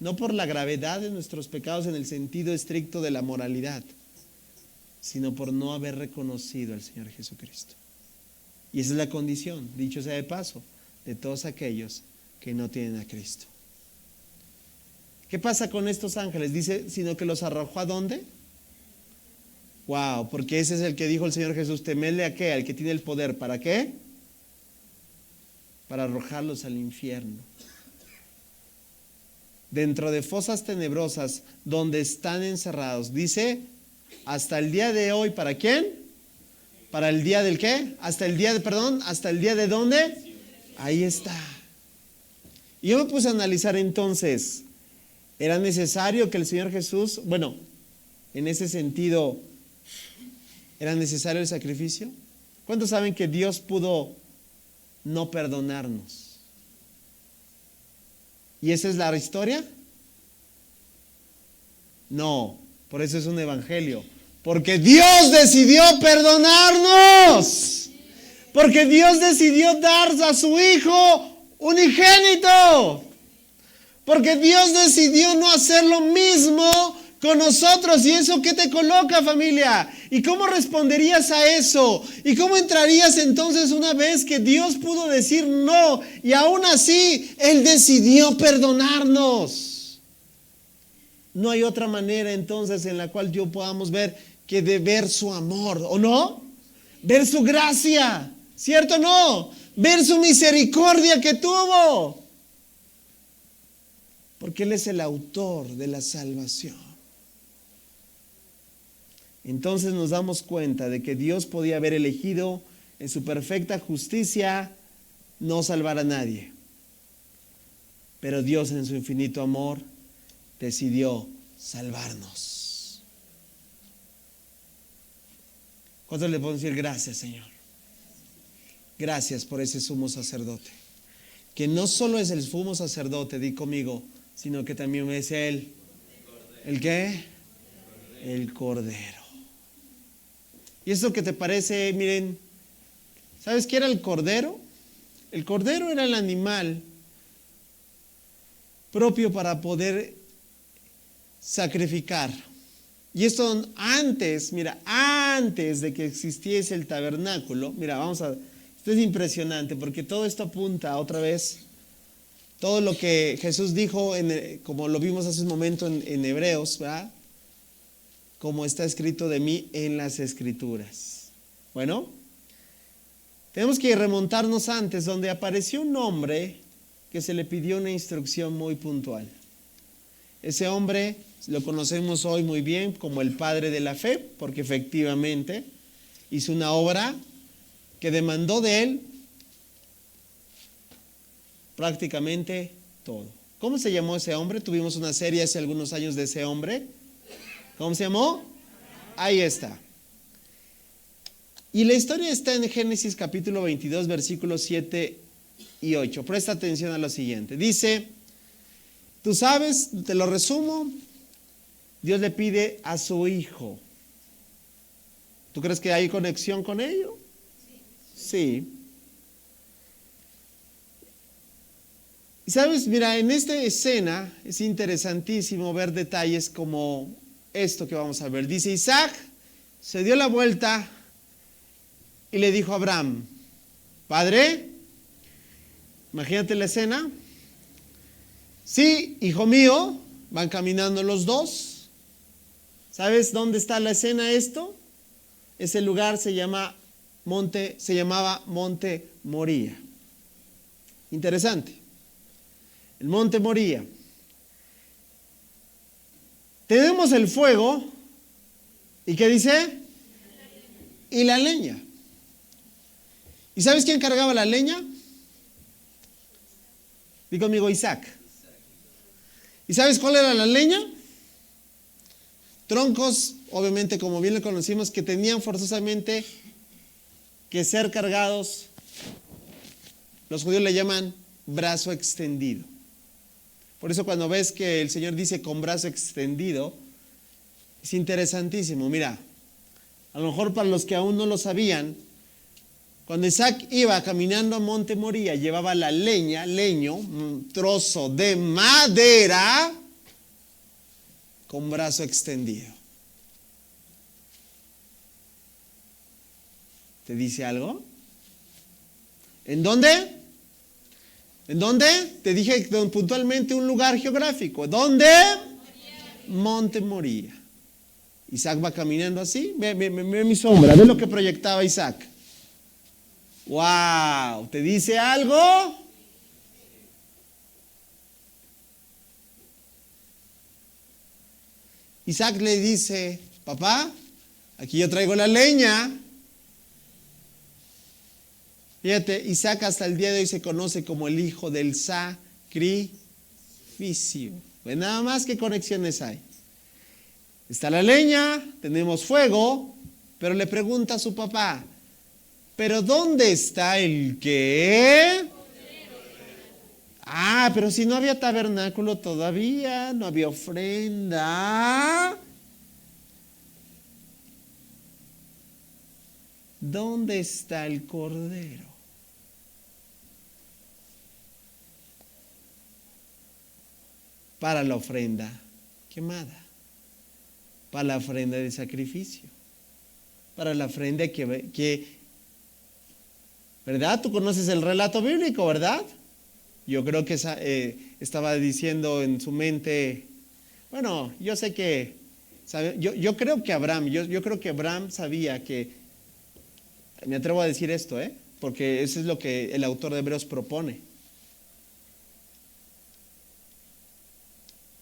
No por la gravedad de nuestros pecados en el sentido estricto de la moralidad, sino por no haber reconocido al Señor Jesucristo. Y esa es la condición, dicho sea de paso, de todos aquellos que no tienen a Cristo. ¿Qué pasa con estos ángeles? Dice, sino que los arrojó ¿a dónde? Wow, porque ese es el que dijo el Señor Jesús: temedle a qué, al que tiene el poder. ¿Para qué? Para arrojarlos al infierno. Dentro de fosas tenebrosas donde están encerrados. Dice, hasta el día de hoy, ¿para quién? ¿Para el día del qué? Hasta el día de ¿dónde? Ahí está. Y yo me puse a analizar entonces, ¿era necesario que el Señor Jesús, en ese sentido, ¿era necesario el sacrificio? ¿Cuántos saben que Dios pudo no perdonarnos? ¿Y esa es la historia? No, por eso es un evangelio. Porque Dios decidió perdonarnos. Porque Dios decidió dar a su Hijo unigénito. Porque Dios decidió no hacer lo mismo con nosotros. ¿Y eso qué te coloca, familia? ¿Y cómo responderías a eso? ¿Y cómo entrarías entonces una vez que Dios pudo decir no y aún así Él decidió perdonarnos? No hay otra manera entonces en la cual yo podamos ver que de ver su amor, ¿o no? Ver su gracia, ¿cierto o no? Ver su misericordia que tuvo. Porque Él es el autor de la salvación. Entonces nos damos cuenta de que Dios podía haber elegido en su perfecta justicia no salvar a nadie. Pero Dios en su infinito amor decidió salvarnos. ¿Cuántos le podemos decir gracias, Señor? Gracias por ese sumo sacerdote. Que no solo es el sumo sacerdote, di conmigo, sino que también es Él. ¿El qué? El Cordero. ¿Y eso que te parece? Miren, ¿sabes qué era el cordero? El cordero era el animal propio para poder sacrificar. Y esto antes de que existiese el tabernáculo, esto es impresionante porque todo esto apunta otra vez, todo lo que Jesús dijo, como lo vimos hace un momento en Hebreos, ¿verdad? Como está escrito de mí en las Escrituras. Bueno, tenemos que remontarnos antes, donde apareció un hombre que se le pidió una instrucción muy puntual. Ese hombre lo conocemos hoy muy bien como el padre de la fe, porque efectivamente hizo una obra que demandó de él prácticamente todo. ¿Cómo se llamó ese hombre? Tuvimos una serie hace algunos años de ese hombre. ¿Cómo se llamó? Ahí está. Y la historia está en Génesis capítulo 22, versículos 7 y 8. Presta atención a lo siguiente. Dice, tú sabes, te lo resumo, Dios le pide a su hijo. ¿Tú crees que hay conexión con ello? Sí. Y sabes, mira, en esta escena es interesantísimo ver detalles como esto que vamos a ver. Dice, Isaac se dio la vuelta y le dijo a Abraham, Padre, imagínate la escena. Sí, hijo mío, van caminando los dos. ¿Sabes dónde está la escena esto? Ese lugar se llamaba Monte Moría. Interesante. El Monte Moría. Tenemos el fuego. ¿Y qué dice? Y la leña. ¿Y sabes quién cargaba la leña? Di conmigo, Isaac. ¿Y sabes cuál era la leña? Troncos, obviamente, como bien lo conocimos, que tenían forzosamente que ser cargados. Los judíos le llaman brazo extendido. Por eso cuando ves que el Señor dice con brazo extendido, es interesantísimo. Mira, a lo mejor para los que aún no lo sabían, cuando Isaac iba caminando a Monte Moría, llevaba la leño, un trozo de madera con brazo extendido. ¿Te dice algo? ¿En dónde? ¿En dónde? Te dije puntualmente un lugar geográfico. ¿Dónde? Monte Moría. Isaac va caminando así. Ve mi sombra. Ve lo que proyectaba Isaac. ¡Wow! ¿Te dice algo? Isaac le dice, papá, aquí yo traigo la leña. Fíjate, Isaac hasta el día de hoy se conoce como el hijo del sacrificio. Pues nada más, ¿qué conexiones hay? Está la leña, tenemos fuego, pero le pregunta a su papá, ¿pero dónde está el qué? Ah, pero si no había tabernáculo todavía, no había ofrenda. ¿Dónde está el cordero? Para la ofrenda quemada, para la ofrenda de sacrificio, para la ofrenda que ¿verdad? Tú conoces el relato bíblico, ¿verdad? Yo creo que estaba diciendo en su mente, bueno, yo sé que, yo creo que Abraham, yo creo que Abraham sabía que, me atrevo a decir esto, porque eso es lo que el autor de Hebreos propone.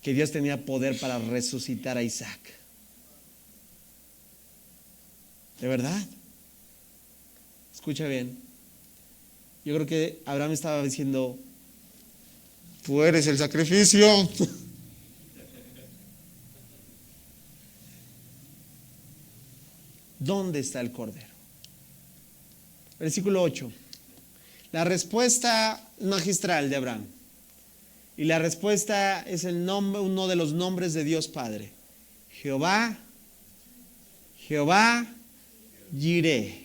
Que Dios tenía poder para resucitar a Isaac. ¿De verdad? Escucha bien. Yo creo que Abraham estaba diciendo, tú eres el sacrificio. ¿Dónde está el cordero? Versículo 8. La respuesta magistral de Abraham. Y la respuesta es uno de los nombres de Dios Padre. Jehová Jireh.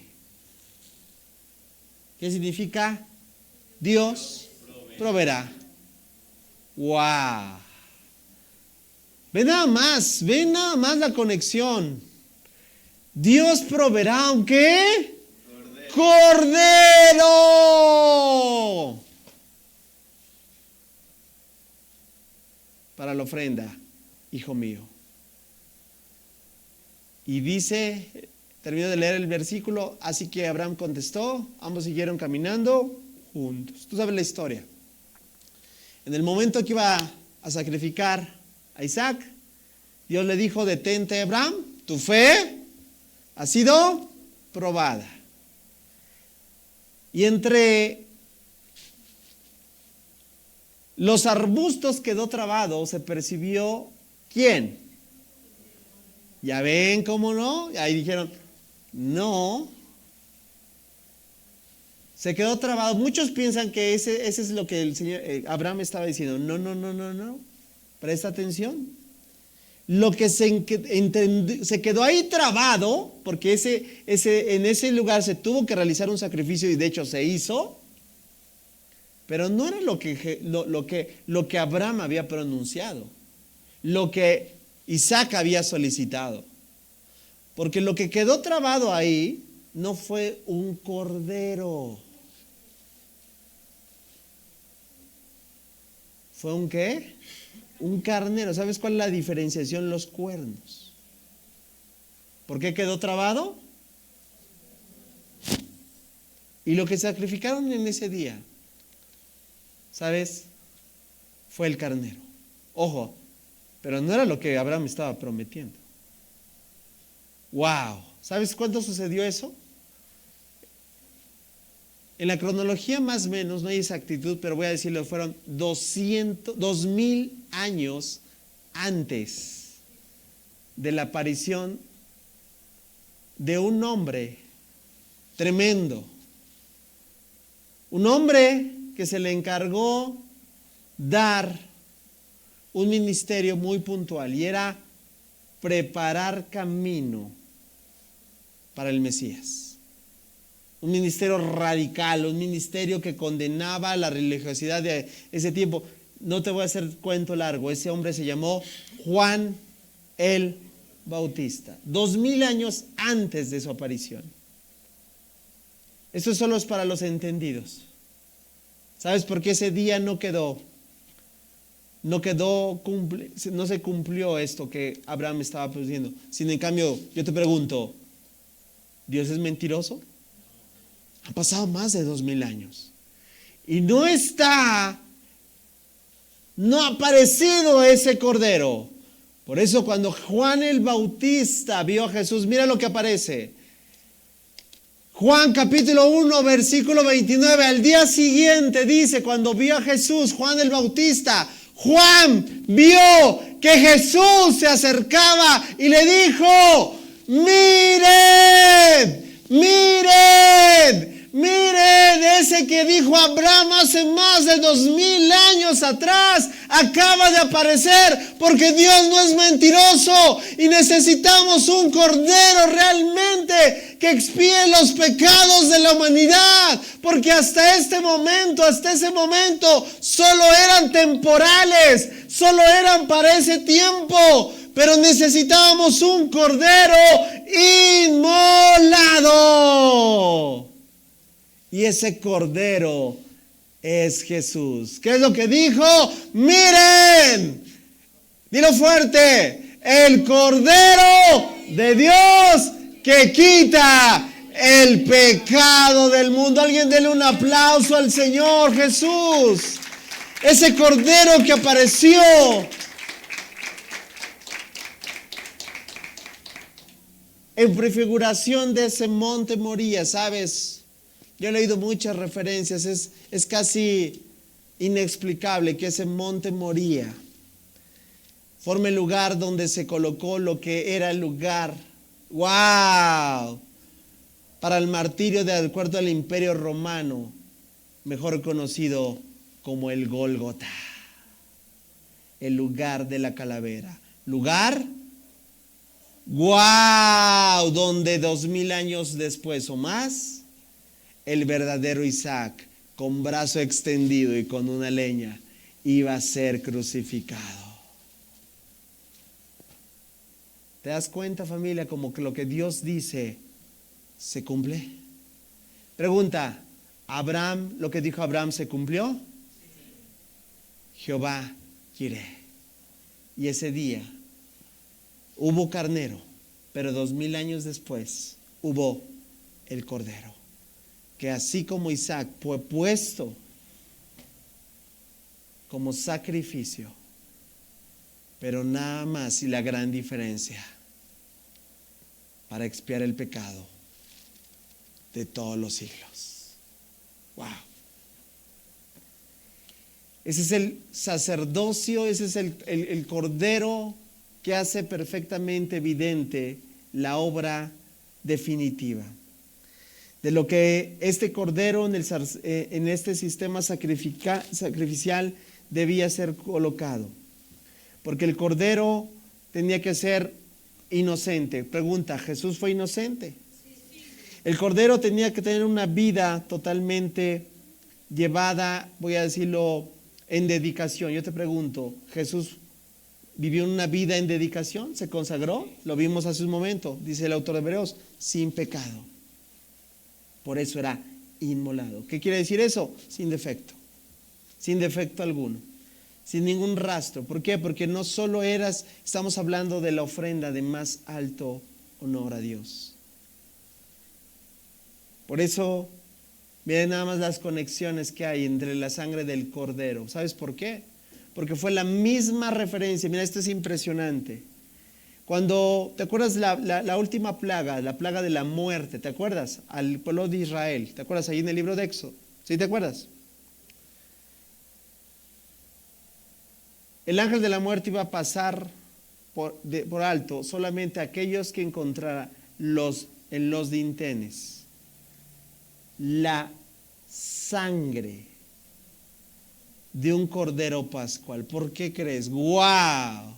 ¿Qué significa? Dios proveerá. ¡Wow! Ve nada más la conexión. Dios proveerá, ¿aunque? ¡Cordero! Para la ofrenda, hijo mío. Y dice, termino de leer el versículo, así que Abraham contestó, ambos siguieron caminando juntos. Tú sabes la historia. En el momento que iba a sacrificar a Isaac, Dios le dijo, detente Abraham, tu fe ha sido probada. Y entre los arbustos quedó trabado, se percibió, ¿quién? Ya ven cómo no, ahí dijeron, no, Se quedó trabado. Muchos piensan que ese es lo que el Señor Abraham estaba diciendo. No, no, no, no, no. Presta atención. Lo que se quedó ahí trabado, porque en ese lugar se tuvo que realizar un sacrificio y de hecho se hizo, pero no era lo que Abraham había pronunciado, lo que Isaac había solicitado. Porque lo que quedó trabado ahí no fue un cordero. ¿Fue un qué? Un carnero. ¿Sabes cuál es la diferenciación? Los cuernos. ¿Por qué quedó trabado? Y lo que sacrificaron en ese día, ¿sabes? Fue el carnero. Ojo, pero no era lo que Abraham estaba prometiendo. ¡Wow! ¿Sabes cuándo sucedió eso? En la cronología más o menos, no hay exactitud, pero voy a decirlo, fueron 2000 años antes de la aparición de un hombre tremendo. Un hombre que se le encargó dar un ministerio muy puntual y era preparar camino para el Mesías. Un ministerio radical, un ministerio que condenaba la religiosidad de ese tiempo. No te voy a hacer cuento largo, ese hombre se llamó Juan el Bautista, 2000 años antes de su aparición. Esto solo es para los entendidos. ¿Sabes por qué ese día no se cumplió esto que Abraham estaba produciendo? Sino en cambio, yo te pregunto, ¿Dios es mentiroso? Han pasado más de 2000 años. Y no ha aparecido ese cordero. Por eso cuando Juan el Bautista vio a Jesús, mira lo que aparece. Juan capítulo 1, versículo 29. Al día siguiente dice, cuando vio a Jesús, Juan el Bautista, Juan vio que Jesús se acercaba y le dijo, miren, miren. Miren, ese que dijo Abraham hace más de 2000 años atrás acaba de aparecer, porque Dios no es mentiroso y necesitamos un cordero realmente que expíe los pecados de la humanidad, porque hasta ese momento, solo eran temporales, solo eran para ese tiempo. Pero necesitábamos un cordero inmolado. Y ese cordero es Jesús. ¿Qué es lo que dijo? Miren, dilo fuerte, el cordero de Dios que quita el pecado del mundo. Alguien dele un aplauso al Señor Jesús. Ese cordero que apareció. En prefiguración de ese monte Moría, ¿sabes? Yo he leído muchas referencias, es casi inexplicable que ese monte Moría forme el lugar donde se colocó lo que era el lugar, ¡wow!, para el martirio de acuerdo al Imperio Romano, mejor conocido como el Gólgota, el lugar de la calavera. Lugar, ¡wow!, donde 2000 años después o más, el verdadero Isaac, con brazo extendido y con una leña, iba a ser crucificado. ¿Te das cuenta, familia, como que lo que Dios dice se cumple? Pregunta, ¿Abraham, lo que dijo Abraham, se cumplió? Jehová Jireh. Y ese día hubo carnero, pero 2000 años después hubo el cordero, que así como Isaac fue puesto como sacrificio, pero nada más, y la gran diferencia, para expiar el pecado de todos los siglos. Wow. Ese es el sacerdocio, ese es el cordero que hace perfectamente evidente la obra definitiva. de lo que este cordero en este sistema sacrificial debía ser colocado. Porque el cordero tenía que ser inocente. Pregunta, ¿Jesús fue inocente? El cordero tenía que tener una vida totalmente llevada, voy a decirlo, en dedicación. Yo te pregunto, ¿Jesús vivió una vida en dedicación? ¿Se consagró? Lo vimos hace un momento, dice el autor de Hebreos, sin pecado. Por eso era inmolado. ¿Qué quiere decir eso? Sin defecto alguno, sin ningún rastro. ¿Por qué? Porque no solo estamos hablando de la ofrenda de más alto honor a Dios. Por eso, miren nada más las conexiones que hay entre la sangre del cordero. ¿Sabes por qué? Porque fue la misma referencia. Mira, esto es impresionante. Cuando, ¿te acuerdas la última plaga, la plaga de la muerte? ¿Te acuerdas? Al pueblo de Israel. ¿Te acuerdas ahí en el libro de Éxodo? ¿Sí te acuerdas? El ángel de la muerte iba a pasar por alto solamente a aquellos que encontrara en los dinteles la sangre de un cordero pascual. ¿Por qué crees? ¡Wow!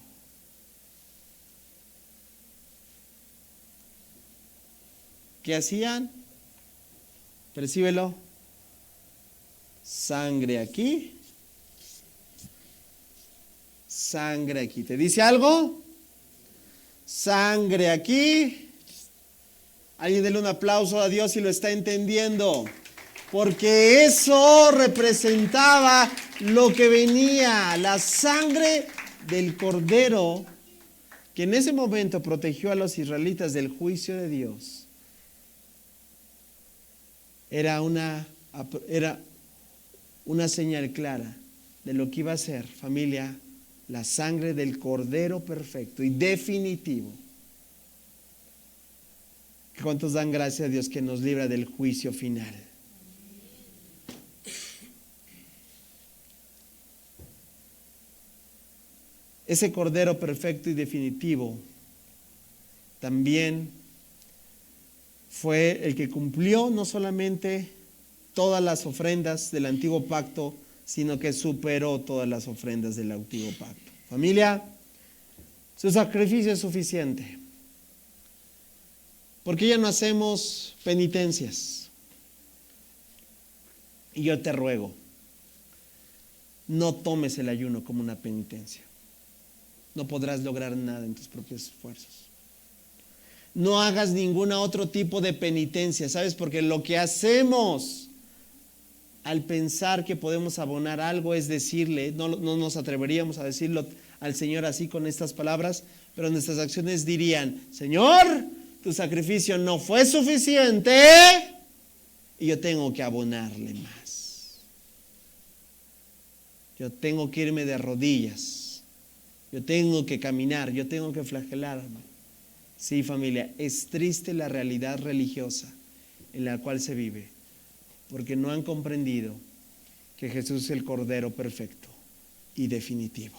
¿Qué hacían? Percíbelo. Sangre aquí. Sangre aquí. ¿Te dice algo? Sangre aquí. Alguien dele un aplauso a Dios si lo está entendiendo. Porque eso representaba lo que venía, la sangre del cordero que en ese momento protegió a los israelitas del juicio de Dios. Era una señal clara de lo que iba a ser, familia, la sangre del cordero perfecto y definitivo. ¿Cuántos dan gracias a Dios que nos libra del juicio final? Ese cordero perfecto y definitivo también fue el que cumplió no solamente todas las ofrendas del antiguo pacto, sino que superó todas las ofrendas del antiguo pacto. Familia, su sacrificio es suficiente. ¿Por qué ya no hacemos penitencias? Y yo te ruego, no tomes el ayuno como una penitencia. No podrás lograr nada en tus propios esfuerzos. No hagas ningún otro tipo de penitencia, ¿sabes? Porque lo que hacemos al pensar que podemos abonar algo es decirle, no nos atreveríamos a decirlo al Señor así con estas palabras, pero nuestras acciones dirían, Señor, tu sacrificio no fue suficiente y yo tengo que abonarle más. Yo tengo que irme de rodillas. Yo tengo que caminar, yo tengo que flagelarme. Sí, familia, es triste la realidad religiosa en la cual se vive, porque no han comprendido que Jesús es el Cordero perfecto y definitivo.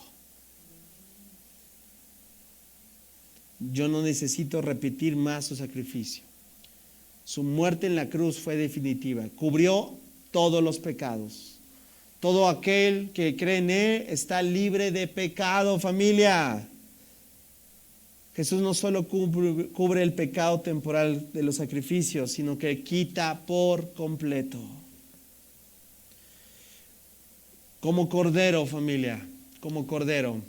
Yo no necesito repetir más su sacrificio. Su muerte en la cruz fue definitiva, cubrió todos los pecados. Todo aquel que cree en Él está libre de pecado, familia. Jesús no solo cubre el pecado temporal de los sacrificios, sino que quita por completo. Como cordero, familia, como cordero.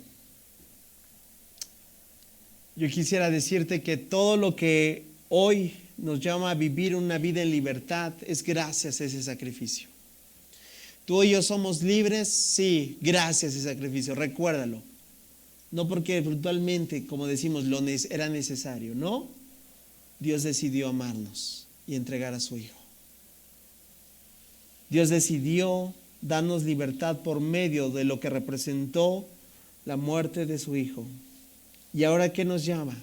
Yo quisiera decirte que todo lo que hoy nos llama a vivir una vida en libertad es gracias a ese sacrificio. Tú y yo somos libres, sí, gracias a ese sacrificio, recuérdalo. No porque brutalmente, como decimos, era necesario, no. Dios decidió amarnos y entregar a su Hijo. Dios decidió darnos libertad por medio de lo que representó la muerte de su Hijo. ¿Y ahora qué nos llama?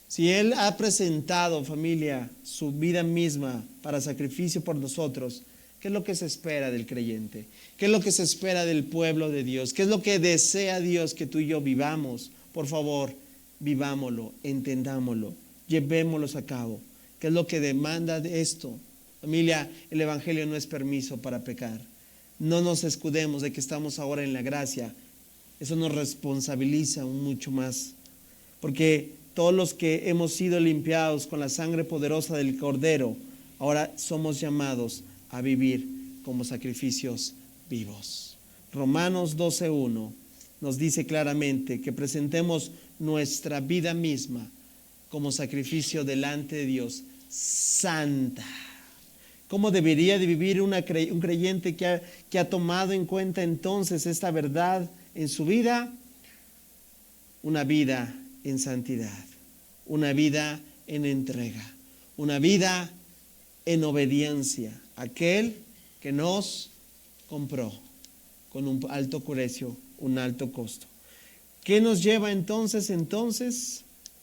Si Él ha presentado, familia, su vida misma para sacrificio por nosotros, ¿qué es lo que se espera del creyente? ¿Qué es lo que se espera del pueblo de Dios? ¿Qué es lo que desea Dios que tú y yo vivamos? Por favor, vivámoslo, entendámoslo, llevémoslo a cabo. ¿Qué es lo que demanda de esto? Familia, el Evangelio no es permiso para pecar. No nos escudemos de que estamos ahora en la gracia. Eso nos responsabiliza mucho más. Porque todos los que hemos sido limpiados con la sangre poderosa del Cordero, ahora somos llamados a vivir como sacrificios vivos. Romanos 12:1 nos dice claramente que presentemos nuestra vida misma como sacrificio delante de Dios, santa. ¿Cómo debería de vivir un creyente que ha tomado en cuenta entonces esta verdad en su vida? Una vida en santidad, una vida en entrega, una vida en obediencia a aquel que nos compró con un alto precio, un alto costo. ¿Qué nos lleva entonces?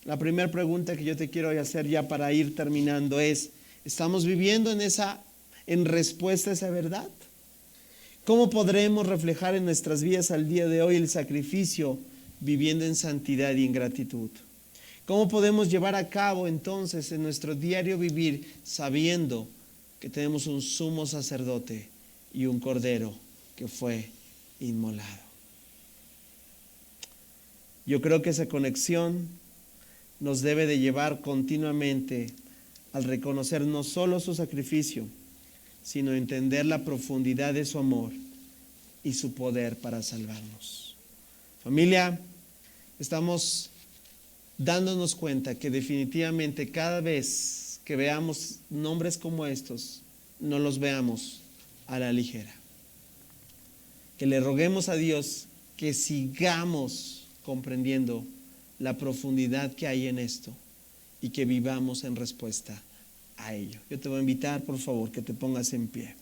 La primera pregunta que yo te quiero hacer ya para ir terminando es: ¿estamos viviendo en respuesta a esa verdad? ¿Cómo podremos reflejar en nuestras vidas al día de hoy el sacrificio viviendo en santidad y en gratitud? ¿Cómo podemos llevar a cabo entonces en nuestro diario vivir sabiendo que tenemos un sumo sacerdote y un cordero que fue inmolado? Yo creo que esa conexión nos debe de llevar continuamente al reconocer no solo su sacrificio, sino entender la profundidad de su amor y su poder para salvarnos. Familia, estamos dándonos cuenta que definitivamente cada vez que veamos nombres como estos, no los veamos a la ligera. Que le roguemos a Dios que sigamos comprendiendo la profundidad que hay en esto y que vivamos en respuesta a ello. Yo te voy a invitar, por favor, que te pongas en pie.